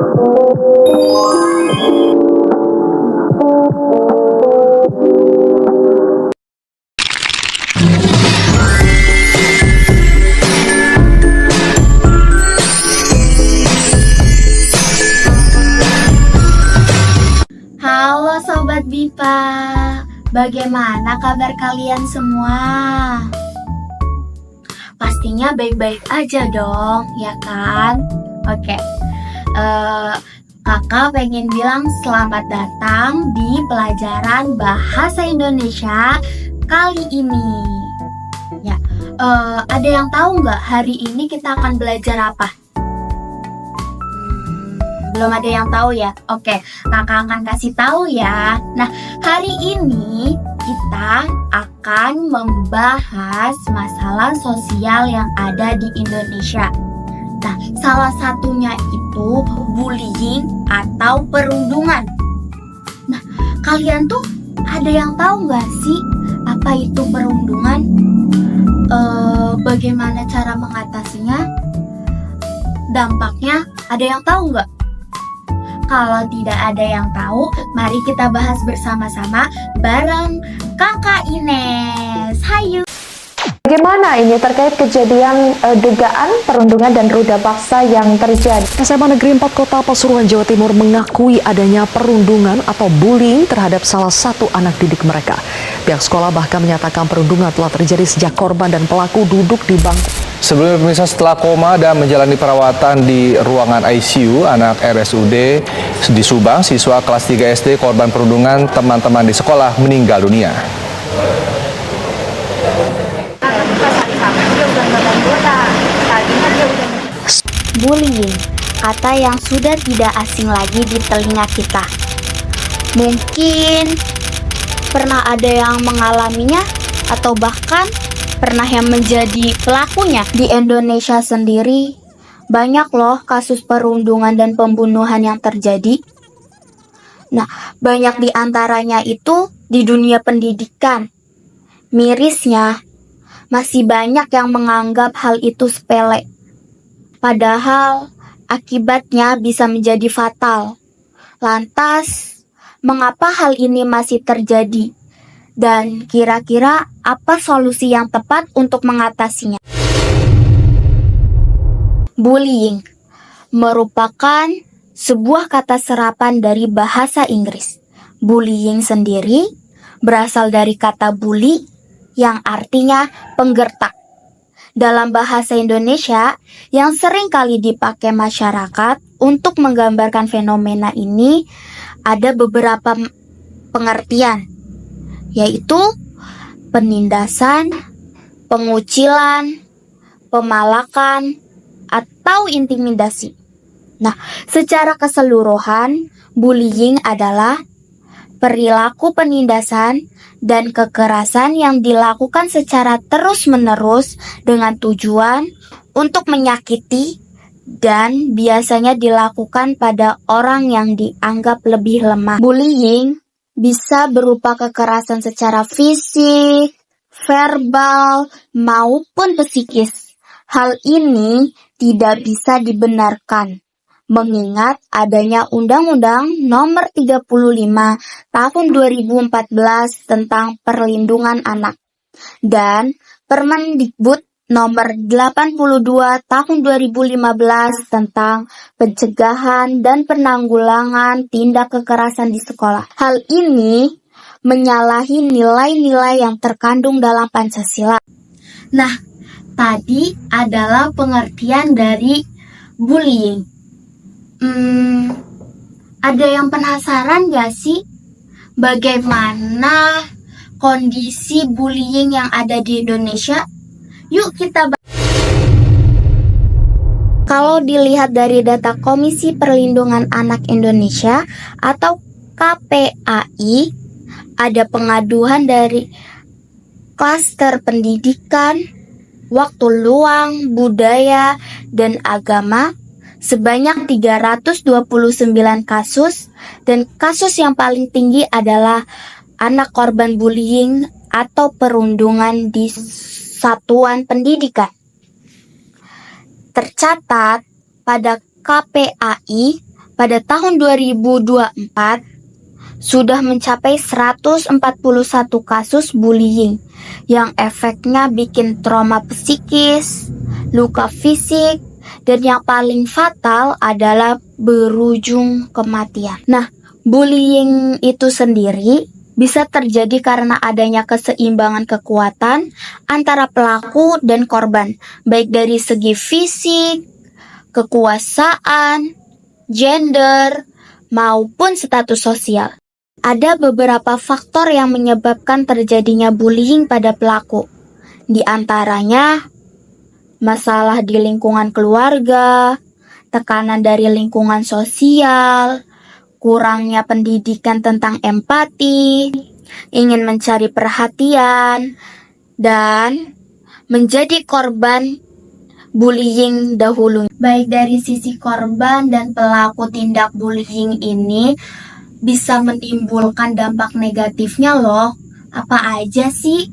Halo Sobat Bipa, bagaimana kabar kalian semua? Pastinya baik-baik aja dong, ya kan? Oke, kakak pengen bilang selamat datang di pelajaran Bahasa Indonesia kali ini. Ya, ada yang tahu nggak hari ini kita akan belajar apa? Belum ada yang tahu ya? Oke, kakak akan kasih tahu ya. Nah, hari ini kita akan membahas masalah sosial yang ada di Indonesia. Nah, salah satunya itu bullying atau perundungan. Nah, kalian tuh ada yang tahu nggak sih apa itu perundungan? Bagaimana cara mengatasinya? Dampaknya ada yang tahu nggak? Kalau tidak ada yang tahu, mari kita bahas bersama-sama bareng Kakak Ines. Hayu! Bagaimana ini terkait kejadian dugaan perundungan dan ruda paksa yang terjadi? SMA Negeri 4 Kota Pasuruan, Jawa Timur mengakui adanya perundungan atau bullying terhadap salah satu anak didik mereka. Pihak sekolah bahkan menyatakan perundungan telah terjadi sejak korban dan pelaku duduk di bangku. Sebelumnya pemirsa, setelah koma dan menjalani perawatan di ruangan ICU anak RSUD di Subang, siswa kelas 3 SD korban perundungan teman-teman di sekolah meninggal dunia. Bullying, kata yang sudah tidak asing lagi di telinga kita. Mungkin pernah ada yang mengalaminya atau bahkan pernah yang menjadi pelakunya. Di Indonesia sendiri banyak loh kasus perundungan dan pembunuhan yang terjadi. Nah, banyak di antaranya itu di dunia pendidikan. Mirisnya, masih banyak yang menganggap hal itu sepele. Padahal akibatnya bisa menjadi fatal. Lantas, mengapa hal ini masih terjadi? Dan kira-kira apa solusi yang tepat untuk mengatasinya? Bullying merupakan sebuah kata serapan dari bahasa Inggris. Bullying sendiri berasal dari kata bully yang artinya penggertak. Dalam bahasa Indonesia yang sering kali dipakai masyarakat untuk menggambarkan fenomena ini ada beberapa pengertian, yaitu penindasan, pengucilan, pemalakan, atau intimidasi. Nah, secara keseluruhan, bullying adalah perilaku penindasan dan kekerasan yang dilakukan secara terus-menerus dengan tujuan untuk menyakiti dan biasanya dilakukan pada orang yang dianggap lebih lemah. Bullying bisa berupa kekerasan secara fisik, verbal, maupun psikis. Hal ini tidak bisa dibenarkan, mengingat adanya Undang-Undang Nomor 35 Tahun 2014 tentang Perlindungan Anak dan Permendikbud Nomor 82 Tahun 2015 tentang Pencegahan dan Penanggulangan Tindak Kekerasan di Sekolah. Hal ini menyalahi nilai-nilai yang terkandung dalam Pancasila. Nah, tadi adalah pengertian dari bullying. Ada yang penasaran gak sih bagaimana kondisi bullying yang ada di Indonesia? Yuk kita Kalau dilihat dari data Komisi Perlindungan Anak Indonesia atau KPAI, ada pengaduan dari klaster pendidikan, waktu luang, budaya, dan agama sebanyak 329 kasus, dan kasus yang paling tinggi adalah anak korban bullying atau perundungan di satuan pendidikan. Tercatat pada KPAI pada tahun 2024 sudah mencapai 141 kasus bullying yang efeknya bikin trauma psikis, luka fisik, dan yang paling fatal adalah berujung kematian. Nah, bullying itu sendiri bisa terjadi karena adanya keseimbangan kekuatan antara pelaku dan korban, baik dari segi fisik, kekuasaan, gender, maupun status sosial. Ada beberapa faktor yang menyebabkan terjadinya bullying pada pelaku. Di antaranya, masalah di lingkungan keluarga, tekanan dari lingkungan sosial, kurangnya pendidikan tentang empati, ingin mencari perhatian, dan menjadi korban bullying dahulu. Baik dari sisi korban dan pelaku tindak bullying ini bisa menimbulkan dampak negatifnya loh. Apa aja sih?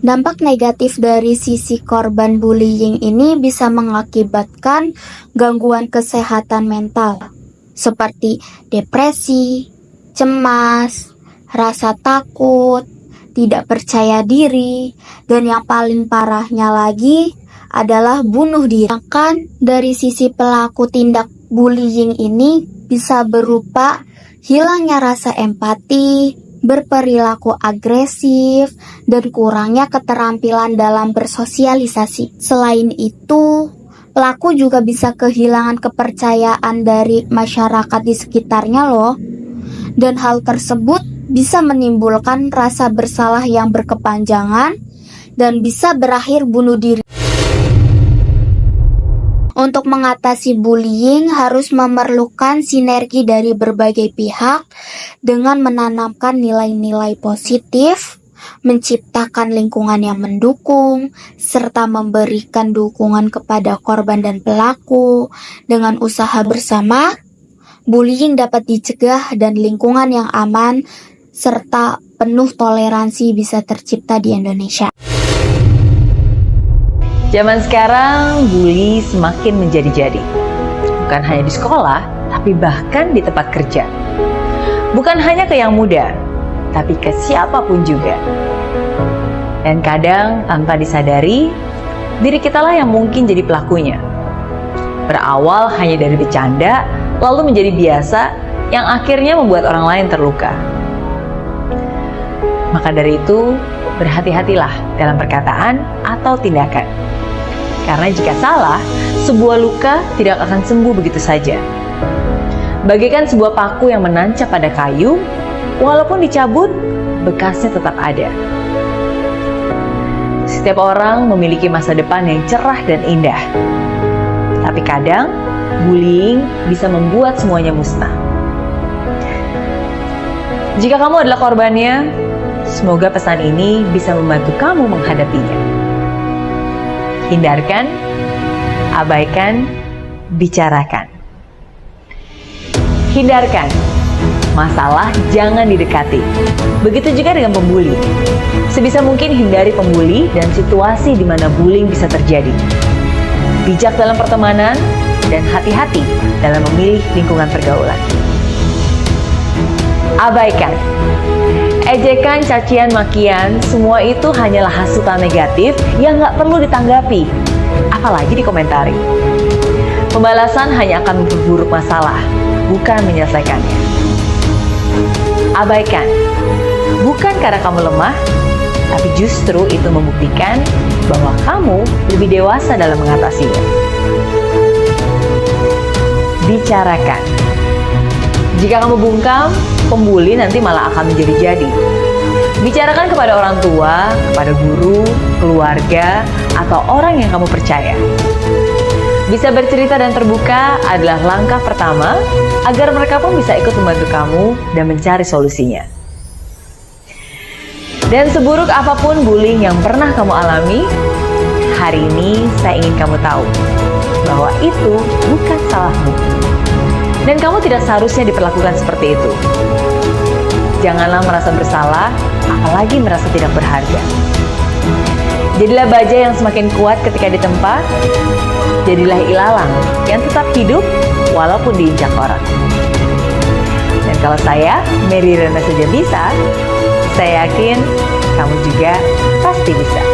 Dampak negatif dari sisi korban bullying ini bisa mengakibatkan gangguan kesehatan mental seperti depresi, cemas, rasa takut, tidak percaya diri, dan yang paling parahnya lagi adalah bunuh diri. Bahkan dari sisi pelaku tindak bullying ini bisa berupa hilangnya rasa empati, berperilaku agresif, dan kurangnya keterampilan dalam bersosialisasi. Selain itu, pelaku juga bisa kehilangan kepercayaan dari masyarakat di sekitarnya loh. Dan hal tersebut bisa menimbulkan rasa bersalah yang berkepanjangan dan bisa berakhir bunuh diri. Untuk mengatasi bullying harus memerlukan sinergi dari berbagai pihak dengan menanamkan nilai-nilai positif, menciptakan lingkungan yang mendukung, serta memberikan dukungan kepada korban dan pelaku. Dengan usaha bersama, bullying dapat dicegah dan lingkungan yang aman serta penuh toleransi bisa tercipta di Indonesia. Zaman sekarang, bully semakin menjadi-jadi. Bukan hanya di sekolah, tapi bahkan di tempat kerja. Bukan hanya ke yang muda, tapi ke siapapun juga. Dan kadang tanpa disadari, diri kitalah yang mungkin jadi pelakunya. Berawal hanya dari bercanda, lalu menjadi biasa, yang akhirnya membuat orang lain terluka. Maka dari itu, berhati-hatilah dalam perkataan atau tindakan. Karena jika salah, sebuah luka tidak akan sembuh begitu saja. Bagaikan sebuah paku yang menancap pada kayu, walaupun dicabut, bekasnya tetap ada. Setiap orang memiliki masa depan yang cerah dan indah. Tapi kadang, bullying bisa membuat semuanya musnah. Jika kamu adalah korbannya, semoga pesan ini bisa membantu kamu menghadapinya. Hindarkan, abaikan, bicarakan. Hindarkan. Masalah jangan didekati. Begitu juga dengan pembuli. Sebisa mungkin hindari pembuli dan situasi di mana bullying bisa terjadi. Bijak dalam pertemanan dan hati-hati dalam memilih lingkungan pergaulan. Abaikan. Ejekan, cacian, makian, semua itu hanyalah hasutan negatif yang nggak perlu ditanggapi, apalagi dikomentari. Pembalasan hanya akan memperburuk masalah, bukan menyelesaikannya. Abaikan. Bukan karena kamu lemah, tapi justru itu membuktikan bahwa kamu lebih dewasa dalam mengatasinya. Bicarakan. Jika kamu bungkam, pembuli nanti malah akan menjadi-jadi. Bicarakan kepada orang tua, kepada guru, keluarga, atau orang yang kamu percaya. Bisa bercerita dan terbuka adalah langkah pertama agar mereka pun bisa ikut membantu kamu dan mencari solusinya. Dan seburuk apapun bullying yang pernah kamu alami, hari ini saya ingin kamu tahu bahwa itu bukan salahmu. Dan kamu tidak seharusnya diperlakukan seperti itu. Janganlah merasa bersalah, apalagi merasa tidak berharga. Jadilah baja yang semakin kuat ketika ditempa. Jadilah ilalang yang tetap hidup walaupun diinjak orang. Dan kalau saya, Mary Rana saja bisa, saya yakin kamu juga pasti bisa.